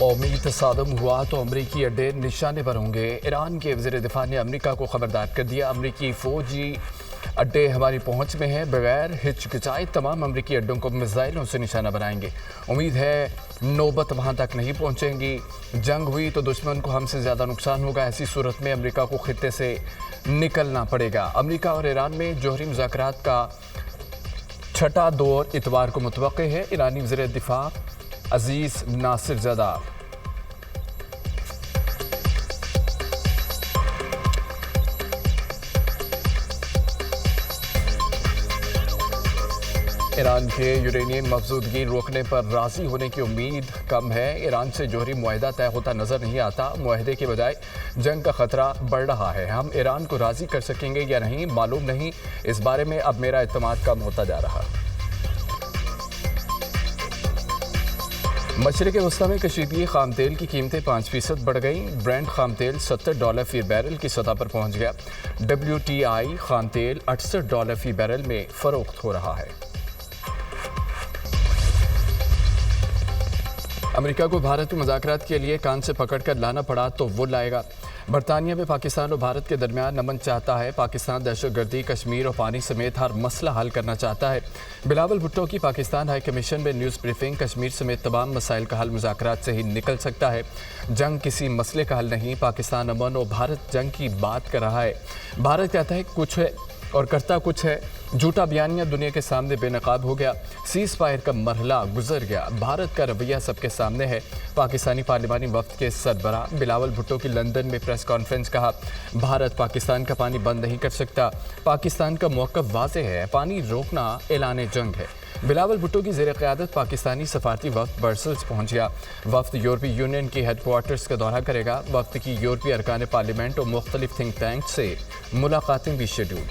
कौमी तसादम हुआ तो अमरीकी अड्डे निशाने पर होंगे। ईरान के वज़ीर दिफा ने अमरीका को खबरदार कर दिया, अमरीकी फौजी अड्डे हमारी पहुंच में हैं, बगैर हिचकिचाए तमाम अमरीकी अड्डों को मिसाइलों से निशाना बनाएंगे। उम्मीद है नौबत वहां तक नहीं पहुंचेंगी। जंग हुई तो दुश्मन को हमसे ज़्यादा नुकसान होगा। ऐसी सूरत में अमरीका को खित्ते से निकलना पड़ेगा। अमरीका और ईरान में जौहरी मुज़ाकरात का छठा दौर इतवार को मुतवक्के है। ईरानी वज़ीर दिफा अजीज़ नासिर ज़दा ईरान के यूरेनियम मफजूदगी रोकने पर राजी होने की उम्मीद कम है। ईरान से जौहरी मुआहदा तय होता नजर नहीं आता। मुआहदे के बजाय जंग का खतरा बढ़ रहा है। हम ईरान को राजी कर सकेंगे या नहीं मालूम नहीं। इस बारे में अब मेरा इत्मीनान कम होता जा रहा है। मशरिक़ वस्ता में कशीदगी खाम तेल की कीमतें 5% बढ़ गई। ब्रेंट खाम तेल $70 फी बैरल की सतह पर पहुंच गया। WTI खाम तेल $68 फी बैरल में फरोख्त हो रहा है। अमेरिका को भारत के मुज़ाकरात के लिए कान से पकड़कर लाना पड़ा तो वो लाएगा। बरतानिया में पाकिस्तान और भारत के दरमियान अमन चाहता है। पाकिस्तान दहशतगर्दी, कश्मीर और पानी समेत हर मसला हल करना चाहता है। बिलावल भुट्टो की पाकिस्तान हाई कमीशन में न्यूज़ ब्रीफिंग। कश्मीर समेत तमाम मसाइल का हल मुज़ाकरात से ही निकल सकता है। जंग किसी मसले का हल नहीं। पाकिस्तान अमन और भारत जंग की बात कर रहा है। भारत कहता है कुछ है और करता कुछ है। झूठा बयानिया दुनिया के सामने बेनकाब हो गया। सीज़ फायर का मरहला गुजर गया। भारत का रवैया सबके सामने है। पाकिस्तानी पार्लिमानी वफ्द के सरबरा बिलावल भुट्टो की लंदन में प्रेस कॉन्फ्रेंस। कहा, भारत पाकिस्तान का पानी बंद नहीं कर सकता। पाकिस्तान का मौक़िफ़ वाज़ेह है, पानी रोकना ऐलान जंग है। बिलावल भुट्टो की ज़ेर क़यादत पाकिस्तानी सफारती वफ्द ब्रसल्स पहुँच गया। वफ्द यूरोपीय यूनियन के हेडक्वार्टर्स का दौरा करेगा। वफ्द की यूरोपीय अरकान पार्लियामेंट और मुख्तलिफ थिंक टैंक से मुलाकातें भी शेड्यूल।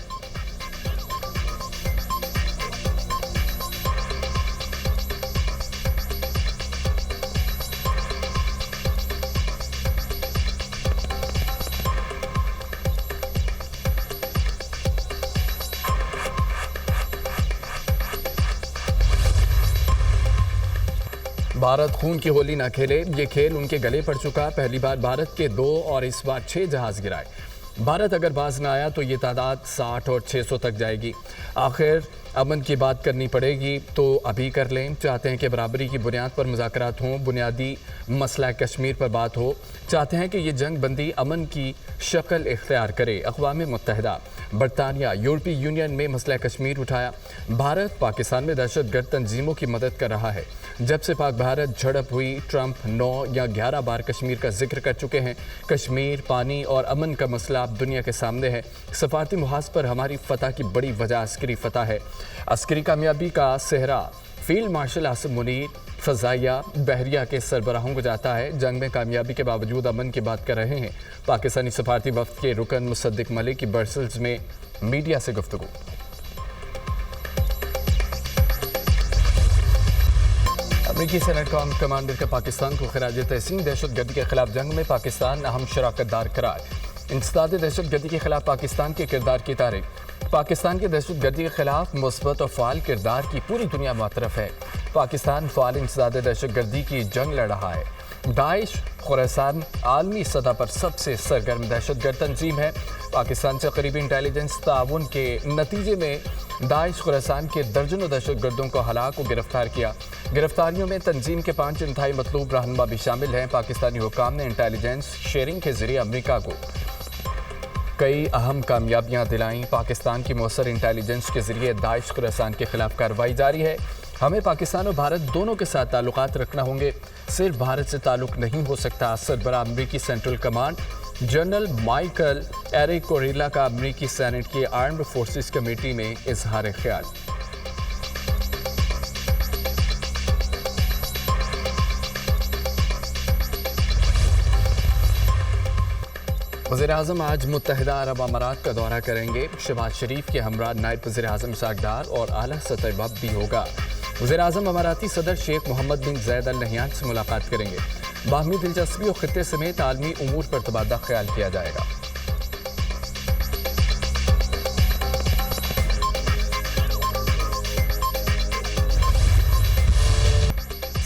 भारत खून की होली ना खेले, ये खेल उनके गले पड़ चुका। पहली बार भारत के 2 और इस बार 6 जहाज गिराए। भारत अगर बाज ना आया तो ये तादाद 60 और 600 तक जाएगी। आखिर अमन की बात करनी पड़ेगी तो अभी कर लें। चाहते हैं कि बराबरी की बुनियाद पर मुज़ाकरात हों, बुनियादी मसला कश्मीर पर बात हो। चाहते हैं कि ये जंग बंदी अमन की शक्ल इख्तियार करे। अक़वाम मुत्तहिदा, बरतानिया, यूरोपीय यूनियन में मसला कश्मीर उठाया। भारत पाकिस्तान में दहशतगर्द तंजीमों की मदद कर रहा है। जब से पाक भारत झड़प हुई, ट्रंप 9 या 11 बार कश्मीर का जिक्र कर चुके हैं। कश्मीर, पानी और अमन का मसला अब दुनिया के सामने है। सफारती मुहाज पर हमारी फतह की बड़ी वजह अस्करी फतह है। अस्करी कामयाबी का सेहरा फील्ड मार्शल आसिम मुनीर, फ़ज़ाइया, बहरिया के सरबराहों को जाता है। जंग में कामयाबी के बावजूद अमन की बात कर रहे हैं। पाकिस्तानी सफारती वफ्द के रुकन मुसद्दिक मलिक की ब्रसल्स में मीडिया से गुफ्तगू। अमरीकी सेनेट कमांडर का पाकिस्तान को खराज तहसीन। दहशतगर्दी के खिलाफ जंग में पाकिस्तान अहम शराकतदार करार। इंसदाद दहशतगर्दी के खिलाफ पाकिस्तान के किरदार की तारीफ। पाकिस्तान के दहशतगर्दी के खिलाफ मुस्बत और फ़ाल किरदार की पूरी दुनिया मुतरफ है। पाकिस्तान फ़ाल इंसदाद दहशतगर्दी की जंग लड़ रहा है। दाइश खुरासान आलमी सतह पर सबसे सरगर्म दहशतगर्द तंजीम है। पाकिस्तान से करीबी इंटेलिजेंस ताउन के नतीजे में दाइश खुरासान के दर्जनों दहशतगर्दों को हलाक और गिरफ्तार किया। गिरफ्तारियों में तंजीम के 5 इंतहाई मतलूब रहनुमा भी शामिल हैं। पाकिस्तानी हुकाम ने इंटेलिजेंस शेयरिंग के जरिए अमरीका को कई अहम कामयाबियां दिलाईं। पाकिस्तान की मौसर इंटेलिजेंस के जरिए दाइश खुरासान के खिलाफ कार्रवाई जारी है। हमें पाकिस्तान और भारत दोनों के साथ ताल्लुकात रखना होंगे। सिर्फ भारत से ताल्लुक नहीं हो सकता। सरबराह अमरीकी central command general Michael Erik कोरेला का अमरीकी सेनेट की आर्म्ड फोर्सेस कमेटी में इजहार ख्याल। वज़ीर आज़म आज मुत्तहिदा अरब अमारात का दौरा करेंगे। शहबाज शरीफ के हमरा नायब वज़ीर आज़म इसहाक़ डार और आला सतह वफ़द भी होगा। वज़ीर आज़म अमाराती सदर शेख मोहम्मद बिन ज़ैद अल नहयान से मुलाकात करेंगे। बाहमी दिलचस्पी और खित्ते समेत आलमी उमूर पर तबादला ख्याल किया जाएगा।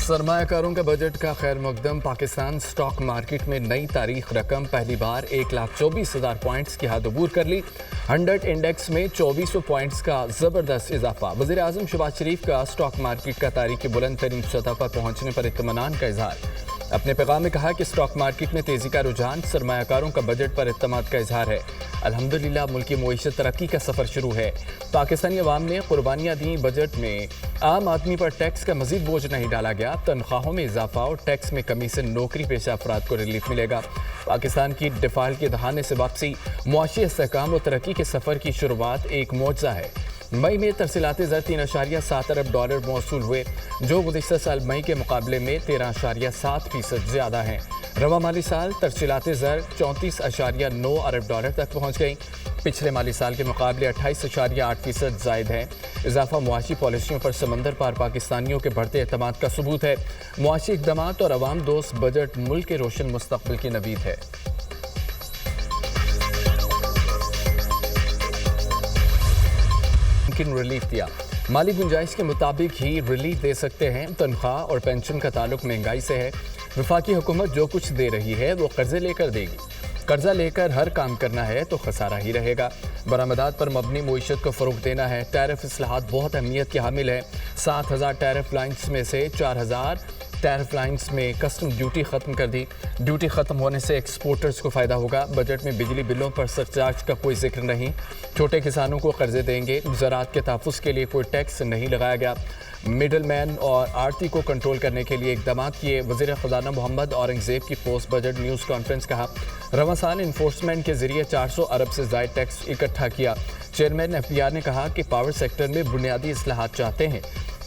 सरमाया कारों का बजट का खैर मकदम। पाकिस्तान स्टॉक मार्केट में नई तारीख रकम पहली बार 1,24,000 पॉइंट्स की हद अबूर कर ली। 100 इंडेक्स में 2400 पॉइंट्स का ज़बरदस्त इजाफा। वज़ीर आज़म शहबाज शरीफ का स्टॉक मार्केट का तारीख की बुलंद तरीन सतह पर पहुंचने पर इत्मीनान का इजहार। अपने पैगाम में कहा कि स्टॉक मार्केट में तेज़ी का रुझान सरमायाकारों का बजट पर इत्मीनान का इजहार है। अल्हम्दुलिल्लाह मुल्की मईशत तरक्की का सफ़र शुरू है। पाकिस्तानी अवाम ने कुर्बानियाँ दी। बजट में आम आदमी पर टैक्स का मजीद बोझ नहीं डाला गया। तनख्वाहों में इजाफा और टैक्स में कमी से नौकरी पेशा अफराद को रिलीफ मिलेगा। पाकिस्तान की डिफ़ाल्ट के दहाने से वापसी, मुआशी इस्तेहकाम और तरक्की के सफ़र की शुरुआत एक मौजज़ा है। मई में तरसीलाते ज़र $3.7 अरब मौसूल हुए, जो गुज़िश्ता साल मई के मुकाबले में 13.7% ज़्यादा हैं। रवा माली साल तरसीलाते ज़र $34.9 अरब तक पहुँच गई। पिछले माली साल के मुकाबले 28.8% ज़ायद है। इजाफा मुआशी पॉलिसियों पर समंदर पार पाकिस्तानियों के बढ़ते एतमाद का सबूत है। मुआशी इक़दामात और अवाम दोस्त बजट मुल्क के रोशन मुस्तक़बिल की नवीद है। रिलीफ दिया। माली गुंजाइश के मुताबिक ही रिलीफ दे सकते हैं। तनख्वाह और पेंशन का ताल्लुक महंगाई से है। वफाकी हुकूमत जो कुछ दे रही है वो कर्जे लेकर देगी। कर्जा लेकर हर काम करना है तो खसारा ही रहेगा। बरामदात पर मबनी मईशत को फ़रोग़ देना है। टैरिफ इस्लाहात बहुत अहमियत की हामिल है। 7,000 टैरिफ लाइन्स में से 4,000 टैरिफ लाइन्स में कस्टम ड्यूटी ख़त्म कर दी। ड्यूटी ख़त्म होने से एक्सपोर्टर्स को फ़ायदा होगा। बजट में बिजली बिलों पर सरचार्ज का कोई जिक्र नहीं। छोटे किसानों को कर्जे देंगे। ज़राअत के तहफ़्फ़ुज़ के लिए कोई टैक्स नहीं लगाया गया। मिडल मैन और आड़ती को कंट्रोल करने के लिए इक़दाम किए। वज़ीर ख़ज़ाना मोहम्मद औरंगज़ेब की पोस्ट बजट न्यूज़ कॉन्फ्रेंस। कहा, रवां साल इन्फोर्समेंट के ज़रिए 400 अरब से ज़ायद टैक्स इकट्ठा किया। चेयरमैन FBR ने कहा कि पावर सेक्टर में बुनियादी इस्लाहात चाहते हैं।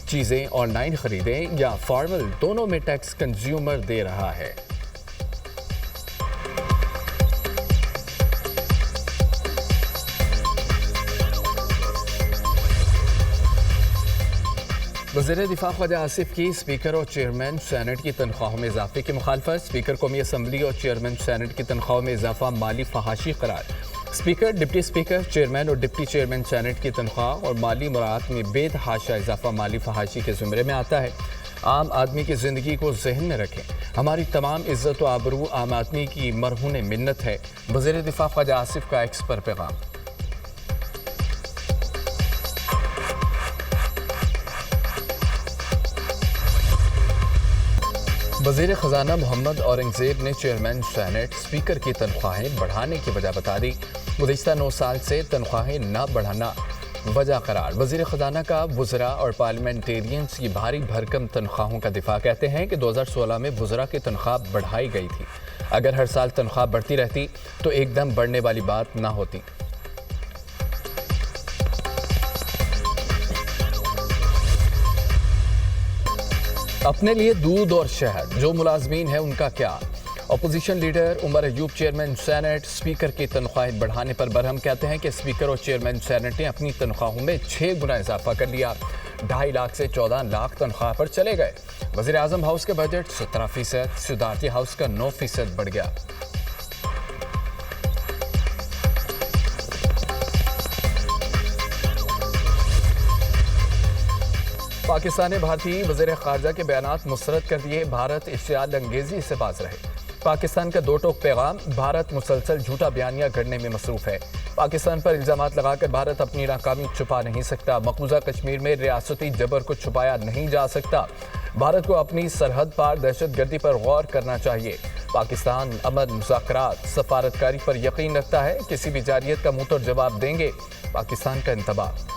चीज़ें ऑनलाइन ख़रीदें या फॉर्मल, दोनों में टैक्स कंज्यूमर दे रहा है। वज़ीर दिफा ख्वाजा आसिफ की स्पीकर और चेयरमैन सेनेट की तनख्वाहों में इजाफे की मुखालफत। स्पीकर कौमी असम्बली और चेयरमैन सेनेट की तनख्वाहों में इजाफा माली फहाशी करार। स्पीकर, डिप्टी स्पीकर, चेयरमैन और डिप्टी चेयरमैन सेनेट की तनख्वाह और माली मुराद में बेतहाशा इजाफा माली फहाशी के ज़ुमरे में आता है। आम आदमी की ज़िंदगी को जहन में रखें। हमारी तमाम इज़्ज़त व आबरू आम आदमी की मरहून मिन्नत है। वज़ीर दिफा ख्वाजा आसिफ का एक्स पर पैगाम। वज़ीर ख़ज़ाना मोहम्मद औरंगज़ेब ने चेयरमैन सेनेट, स्पीकर की तनख्वाहें बढ़ाने की वजह बता दी। गुज़िश्ता 9 साल से तनख्वाहें न बढ़ाना वजह करार। वज़ीर ख़ज़ाना का वज़रा और पार्लियामेंटेरियंस की भारी भरकम तनख्वाहों का दिफा। कहते हैं कि 2016 में वज़रा की तनख्वाह बढ़ाई गई थी। अगर हर साल तनख्वाह बढ़ती रहती तो एकदम बढ़ने वाली बात ना होती। अपने लिए दूध और शहद, जो मुलाजमीन है उनका क्या। Opposition leader Umar Ayub chairman senate speaker की तनख्वाहें बढ़ाने पर बरहम। कहते हैं कि स्पीकर और चेयरमैन सेनेट ने अपनी तनख्वाहों में 6 गुना इजाफा कर लिया। 2.5 लाख से 14 लाख तनख्वाह पर चले गए। वज़ीर आज़म हाउस का बजट 17%, सिद्धार्थी हाउस का 9% बढ़ गया। पाकिस्तान ने भारतीय वज़ीर ख़ारजा के बयानात मुस्तरद कर दिए। भारत इश्तियाल अंगेज़ी से बाज रहे। पाकिस्तान का 2 टोक पैगाम। भारत मुसलसल झूठा बयानिया गढ़ने में मसरूफ़ है। पाकिस्तान पर इल्ज़ामात लगाकर भारत अपनी नाकामी छुपा नहीं सकता। मकबूजा कश्मीर में रियासती जबर को छुपाया नहीं जा सकता। भारत को अपनी सरहद पार दहशतगर्दी पर गौर करना चाहिए। पाकिस्तान अमन, मुज़ाकरात, सफारतकारी पर यकीन रखता है। किसी भी जारियत का मुंह तोड़ जवाब देंगे। पाकिस्तान का इंतबाह।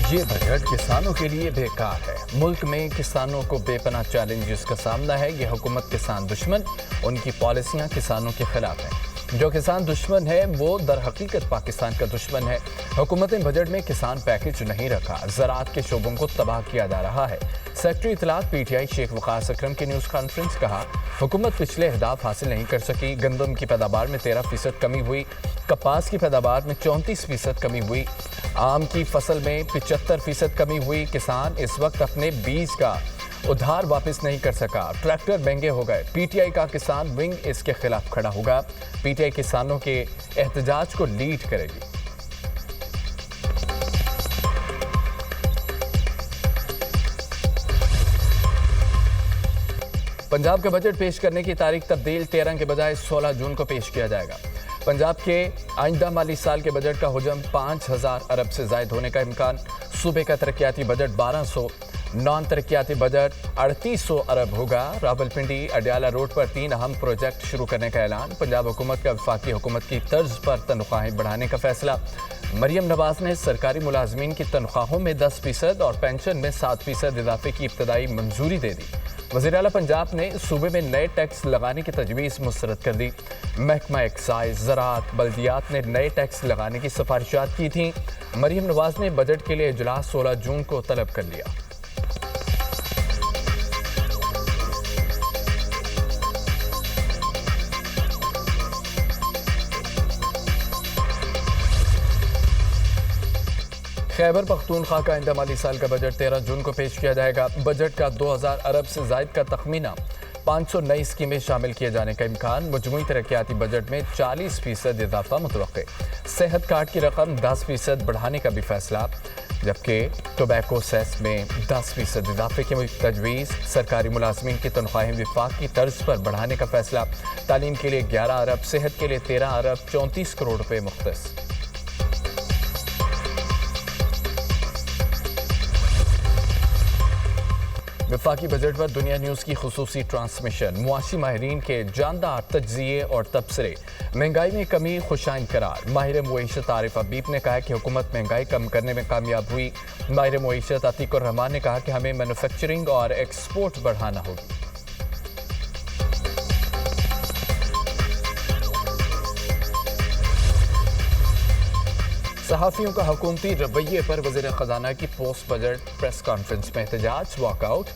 ये बजट किसानों के लिए बेकार है। मुल्क में किसानों को बेपनाह चैलेंजेस का सामना है। ये हुकूमत किसान दुश्मन, उनकी पॉलिसियां किसानों के खिलाफ हैं। जो किसान दुश्मन है वो दर हकीकत पाकिस्तान का दुश्मन है। हुकूमत ने बजट में किसान पैकेज नहीं रखा। ज़राअत के शोबों को तबाह किया जा रहा है। सेक्रेटरी इत्तलात PTI शेख वक़ास अकरम की न्यूज़ कॉन्फ्रेंस। कहा, हुकूमत पिछले अहदाफ हासिल नहीं कर सकी। गंदम की पैदावार में 13% कमी हुई। कपास की पैदावार में 34% कमी हुई। आम की फसल में 75% कमी हुई। किसान इस वक्त अपने बीज का उधार वापस नहीं कर सका, ट्रैक्टर महंगे हो गए। पीटीआई का किसान विंग इसके खिलाफ खड़ा होगा। पीटीआई किसानों के एहतजाज को लीड करेगी। पंजाब का बजट पेश करने की तारीख तब्दील 13 के बजाय 16 जून को पेश किया जाएगा। पंजाब के आइंदा माली साल के बजट का हुजम 5,000 अरब से जायद होने का इम्कान। सूबे का तरक्याती बजट 1200, नॉन तरक्याती बजट 3800 अरब होगा। रावलपिंडी अडियाला रोड पर 3 अहम प्रोजेक्ट शुरू करने का ऐलान। पंजाब हुकूमत का वफाकी हुकूमत की तर्ज पर तनख्वाहें बढ़ाने का फैसला। मरियम नवाज ने सरकारी मुलाजमीन की तनख्वाहों में 10% और पेंशन में 7% इजाफे की इब्तदाई मंजूरी दे दी। वज़ीर-ए-आला पंजाब ने सूबे में नए टैक्स लगाने की तजवीज़ मुस्तरद कर दी। महकमा एक्साइज, ज़राअत, बल्दियात ने नए टैक्स लगाने की सिफारिशात की थीं। मरियम नवाज ने बजट के लिए इजलास 16 जून को तलब कर लिया। खैबर पख्तूनख्वा का आइंदा माली साल का बजट 13 जून को पेश किया जाएगा। बजट का 2000 अरब से जायद का तखमीना, 500 नई स्कीमें शामिल किए जाने का इम्कान। मजमूई तरक्याती बजट में 40% इजाफा मुतवक्के। सेहत कार्ड की रकम 10% बढ़ाने का भी फैसला, जबकि टोबैको सेस में 10% इजाफे की तजवीज़। सरकारी मुलाजमीन की तनख्वाहें विफाक की तर्ज पर बढ़ाने का फैसला। तालीम के लिए 11 अरब, सेहत के लिए 13 अरब 34 करोड़ रुपये मुख्तस। वफाकी बजट पर दुनिया न्यूज़ की खुसूसी ट्रांसमिशन। मुआशी माहिरीन के जानदार तज्जिए और तबसरे। महंगाई में कमी खुशाइन करार। माहिर मुईशत आरिफ हबीब ने कहा कि हुकूमत महंगाई कम करने में कामयाब हुई। माहिर मुईशत अतीकुर रहमान ने कहा कि हमें मैन्युफैक्चरिंग और एक्सपोर्ट बढ़ाना होगी। सहाफ़ियों का हुकूमती रवैये पर वज़ीर ख़जाना की पोस्ट बजट प्रेस कॉन्फ्रेंस में एहतजाज, वॉकआउट।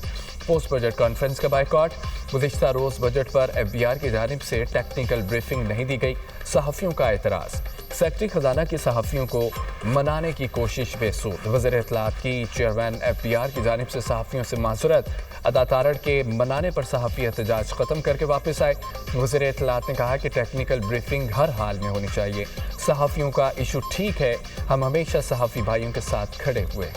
पोस्ट बजट कॉन्फ्रेंस का बायकॉट। गुज़िश्ता रोज़ बजट पर एफबीआर की जानिब से टेक्निकल ब्रीफिंग नहीं दी गई। सहाफ़ियों का एतराज़। सेक्रेटरी ख़जाना की सहाफ़ियों को मनाने की कोशिश बेसूद। वज़ीर इत्तलाआत की चेयरमैन एफबीआर की जानिब से सहाफ़ियों से माज़रत। अदा तारड़ के मनाने पर सहाफ़ी एहतजाज ख़त्म करके वापस आए। वज़ीर इत्तलाआत ने कहा कि टेक्निकल ब्रीफिंग हर हाल में होनी चाहिए। सहाफ़ियों का इशू ठीक है, हम हमेशा सहाफ़ी भाइयों के साथ खड़े हुए।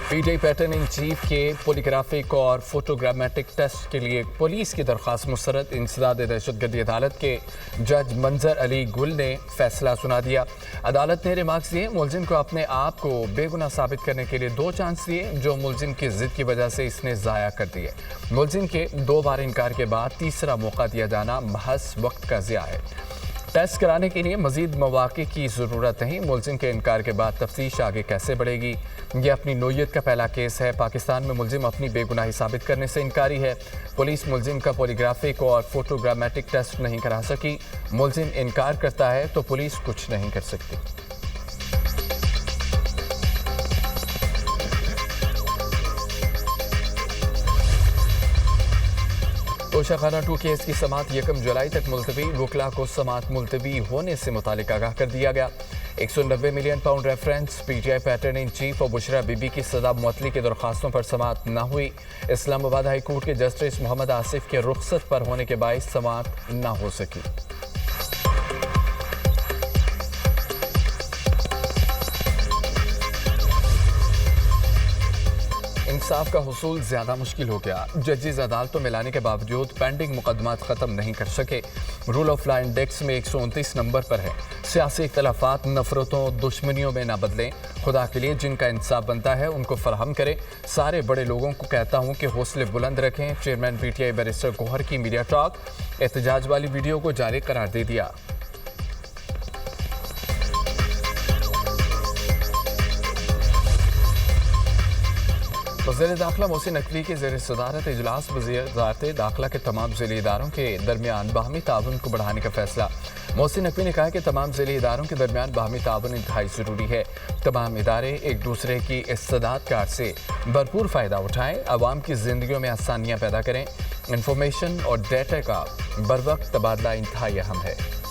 पीटीआई पैटर्न इन चीफ के पॉलीग्राफिक और फोटोग्रामेटिक टेस्ट के लिए पुलिस की दरख्वास्त मुस्तरद। इंसदाद दहशतगर्दी अदालत के जज मंजर अली गुल ने फैसला सुना दिया। अदालत ने रिमार्क्स दिए, मुलजिम को अपने आप को बेगुनाह साबित करने के लिए 2 चांस दिए, जो मुलजिम की जिद की वजह से इसने ज़ाया कर दिए। मुलजिम के 2 बार इनकार के बाद तीसरा मौका दिया जाना महज वक्त का ज़िया है। टेस्ट कराने के लिए मज़ीद मौक़े की ज़रूरत नहीं। मुलजिम के इनकार के बाद तफ्तीश आगे कैसे बढ़ेगी? ये अपनी नोयत का पहला केस है। पाकिस्तान में मुलजिम अपनी बेगुनाही साबित करने से इनकारी है। पुलिस मुलजिम का पॉलीग्राफिक और फोटोग्रामेटिक टेस्ट नहीं करा सकी। मुलजिम इनकार करता है तो पुलिस कुछ नहीं कर सकती। तोशाखाना 2 केस की समाअत 1 जुलाई तक मुलतवी। वकला को समाअत मुलतवी होने से मुतालिक आगाह कर दिया गया। 190 million pound reference. PTI pattern in chief और बुशरा बीबी की सजा मुअत्तली की दरख्वास्तों पर समाअत न हुई। इस्लामाबाद हाई कोर्ट के जस्टिस मोहम्मद आसिफ के रुखसत पर होने के बायस समाअत न हो सकी। इंसाफ का हुसूल ज्यादा मुश्किल हो गया। जजेस अदालतों में लाने के बावजूद पेंडिंग मुकदमात खत्म नहीं कर सके। रूल ऑफ लॉ इंडेक्स में 129 नंबर पर है। सियासी इख्तलाफात नफरतों दुश्मनियों में न बदलें। खुदा के लिए जिनका इंसाफ बनता है उनको फराहम करें। सारे बड़े लोगों को कहता हूँ कि हौसले बुलंद रखें। चेयरमैन पीटीआई बैरिस्टर गौहर की मीडिया टॉक। एहतजाज वाली वीडियो को जारी करार दे दिया। वज़ीर दाखिला मोहसिन नकवी के ज़ेर सदारत इजलास वज़ारत दाखिला के तमाम ज़िली इदारों के दरमियान बाहमी ताउन को बढ़ाने का फैसला। मोहसिन नकवी ने कहा कि तमाम ज़िली इदारों के दरमियान बाहमी ताउन इंतहाई ज़रूरी है। तमाम इदारे एक दूसरे की इस्तेदादकार से भरपूर फ़ायदा उठाएँ, आवाम की ज़िंदगियों में आसानियाँ पैदा करें। इंफॉर्मेशन और डेटा का बरवक्त तबादला इंतहाई अहम है।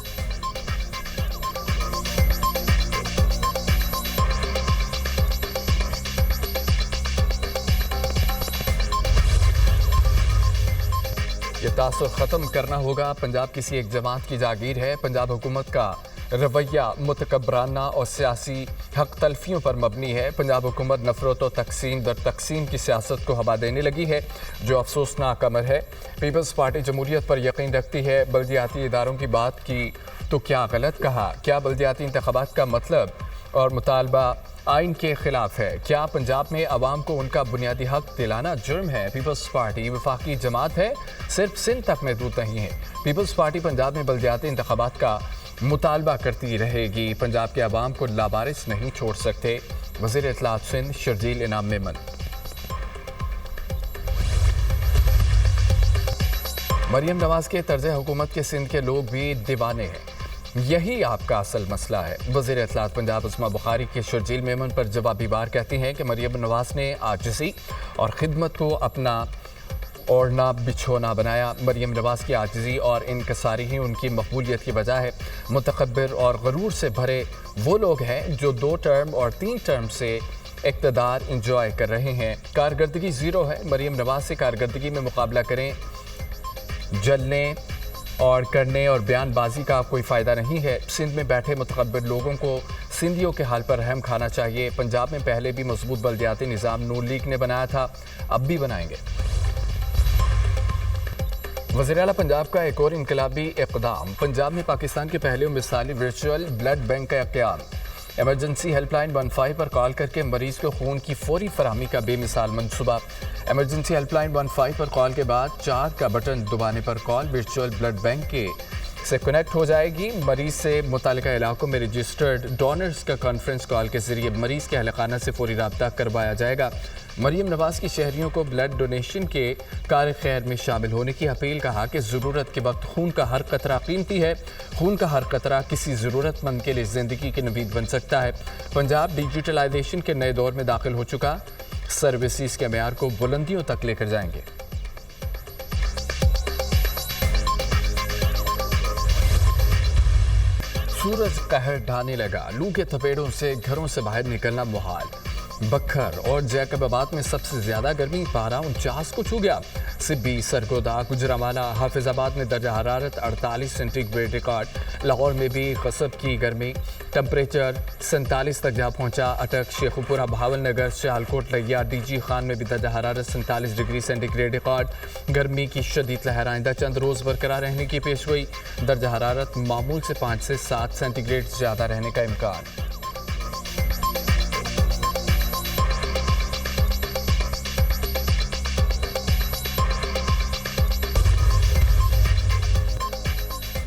ये तासुर ख़त्म करना होगा। पंजाब किसी एक जमात की जागीर है। पंजाब हुकूमत का रवैया मुतकब्बराना और सियासी हक तलफियों पर मबनी है। पंजाब हुकूमत नफरत और तकसीम दर तकसीम की सियासत को हवा देने लगी है, जो अफसोसनाक अमर है। पीपल्स पार्टी जमहूरियत पर यकीन रखती है। बल्दियाती इदारों की बात की तो क्या गलत कहा? क्या बल्दियाती इंतखाबात का मतलब और मुतालबा आइन के खिलाफ है? क्या पंजाब में अवाम को उनका बुनियादी हक दिलाना जुर्म है? पीपल्स पार्टी वफाकी जमात है, सिर्फ सिंध तक महदूद नहीं है। पीपल्स पार्टी पंजाब में बल्दियाती इंतखाबात का मुतालबा करती रहेगी। पंजाब के अवाम को लावारिस नहीं छोड़ सकते। वज़ीर इत्तलात सिंध शर्जील इनाम मेमन। मरियम नवाज के तर्ज हुकूमत के सिंध के लोग भी दीवाने हैं, यही आपका असल मसला है। वज़ीर इत्तलात पंजाब उस्मा बुखारी के शर्जील मेमन पर जवाबी बार कहती हैं कि मरियम नवाज ने आजिज़ी और खिदमत को अपना ओढ़ना बिछोना बनाया। मरियम नवाज की आजिज़ी और इनकसारी ही उनकी मकबूलियत की वजह है। मुतकब्बिर और गरूर से भरे वो लोग हैं जो 2 टर्म और 3 टर्म से इक़्तिदार इंजॉय कर रहे हैं। कारकर्दगी ज़ीरो है। मरियम नवाज से कारकर्दगी में मुकाबला करें। जलने और करने और बयानबाजी का कोई फ़ायदा नहीं है। सिंध में बैठे मुतकब्बिर लोगों को सिंधियों के हाल पर रहम खाना चाहिए। पंजाब में पहले भी मजबूत बल्दियाती निज़ाम नून लीग ने बनाया था, अब भी बनाएंगे। वज़ीर आला पंजाब का एक और इनकलाबी इक़दाम। पंजाब में पाकिस्तान के पहले मिसाली वर्चुअल ब्लड बैंक का क़याम। एमरजेंसी हेल्पलाइन 15 पर कॉल करके मरीज़ को खून की फौरी फराहमी का बेमिसाल मनसूबा। एमरजेंसी हेल्पलाइन 15 पर कॉल के बाद 4 का बटन दबाने पर कॉल वर्चुअल ब्लड बैंक के से कनेक्ट हो जाएगी। मरीज़ से मुतालिका इलाकों में रजिस्टर्ड डोनर्स का कॉन्फ्रेंस कॉल के ज़रिए मरीज़ के अहलखाना से फौरी रब्ता करवाया जाएगा। मरियम नवाज की शहरियों को ब्लड डोनेशन के कार खैर में शामिल होने की अपील। कहा कि ज़रूरत के वक्त खून का हर कतरा कीमती है। खून का हर कतरा किसी ज़रूरतमंद के लिए ज़िंदगी की नवीद बन सकता है। पंजाब डिजिटलाइजेशन के नए दौर में दाखिल हो चुका, सर्विसेज के मेयार को बुलंदियों तक लेकर जाएंगे। सूरज कहर ढाने लगा, लू के थपेड़ों से घरों से बाहर निकलना मुहाल। बखर और जैकबाबाद में सबसे ज्यादा गर्मी, पारा 49 को छू गया। सिब्बी, सरगोदा, गुजरांवाला, हाफिजाबाद में दर्जा हरारत 48 सेंटीग्रेड रिकॉर्ड। लाहौर में भी गसब की गर्मी, टेम्परेचर 47 तक जा पहुंचा। अटक, शेखुपुरा, भावलनगर, सियालकोट, लिया, डीजी खान में भी दर्जा हरारत 47 डिग्री सेंटीग्रेड रिकॉर्ड। गर्मी की शदीद लहर आइंदा चंद रोज़ बरकरार रहने की पेश गोई। दर्जा हरारत मामूल से 5 से 7 सेंटीग्रेड ज़्यादा रहने का इम्कान।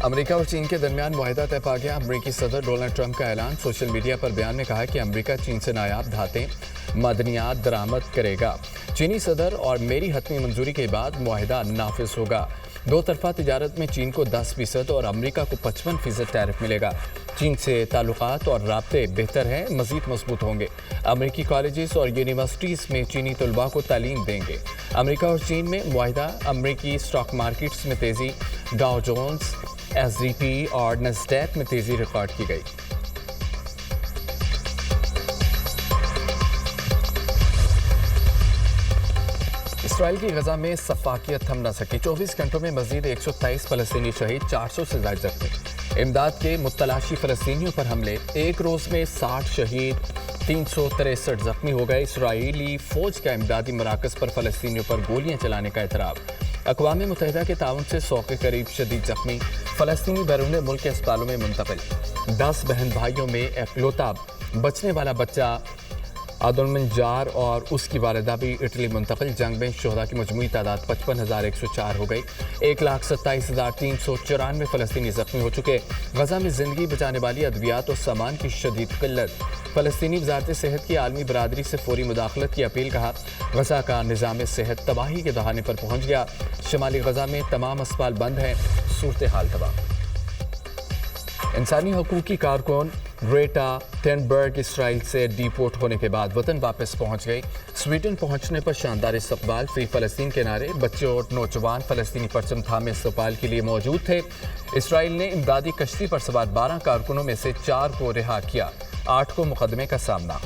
अमेरिका और चीन के दरमियान मुआहिदा तय पा गया। अमेरिकी सदर डोनाल्ड ट्रंप का ऐलान। सोशल मीडिया पर बयान में कहा कि अमेरिका चीन से नायाब धातें, मादनियात दरामद करेगा। चीनी सदर और मेरी हतमी मंजूरी के बाद मुआहिदा नाफिज होगा। दो तरफा तिजारत में चीन को 10% और अमेरिका को 55% टैरिफ मिलेगा। चीन से ताल्लुकात और राब्ते बेहतर हैं, मजीद मजबूत होंगे। अमेरिकी कॉलेजेस और यूनिवर्सिटीज़ में चीनी तलबा को तालीम देंगे। अमेरिका और चीन में मुआहिदा। अमेरिकी स्टॉक मार्केट्स में तेज़ी, डाउ जोन्स, एसडीपी और नस्डैक में तेज़ी रिकॉर्ड की गई। इसराइल की गजा में सफाकियत थम न सकी। 24 घंटों में मजीद 123 फलस्तीनी शहीद, 400 से ज्यादा जख्मी। इमदाद के मुतलाशी फलस्तीनियों पर हमले, एक रोज़ में 60 शहीद, 363 जख्मी हो गए। इसराइली फौज का इमदादी मराकज़ पर फलस्तीनियों पर गोलियां चलाने का एतराफ़। अक़वाम मुत्तहिदा के ताउन से 100 के करीब शदीद जख्मी। फलस्तीनी बैरून मुल्क के अस्पतालों में मुंतकिल। 10 बहन भाइयों में एकलौता बचने वाला बच्चा अब्दुलमंजार और उसकी वालिदा भी इटली मुंतकिल। जंग में शोहदा की मजमूई तादाद 55,104 हो गई। 1,27,394 फलस्तीनी जख्मी हो चुके। गजा में ज़िंदगी बचाने वाली अद्वियात और सामान की शदीद किल्लत। फलस्तीनी वज़ारत सेहत की आलमी बरादरी से फौरी मुदाखलत की अपील। कहा, गजा का निज़ाम सेहत तबाही के दहाने पर पहुँच गया। शमाली गजा में तमाम अस्पताल बंद हैं, सूरत हाल तबाह। انسانی حقوقی کارکن گریٹا ٹینبرگ اسرائیل سے ڈیپورٹ ہونے کے بعد وطن واپس پہنچ گئی۔ سویڈن پہنچنے پر شاندار استقبال، فری فلسطین کے نعرے، بچے اور نوجوان فلسطینی پرچم تھامے استقبال کے لیے موجود تھے۔ اسرائیل نے امدادی کشتی پر سوار 12 کارکنوں میں سے 4 کو رہا کیا، 8 کو مقدمے کا سامنا۔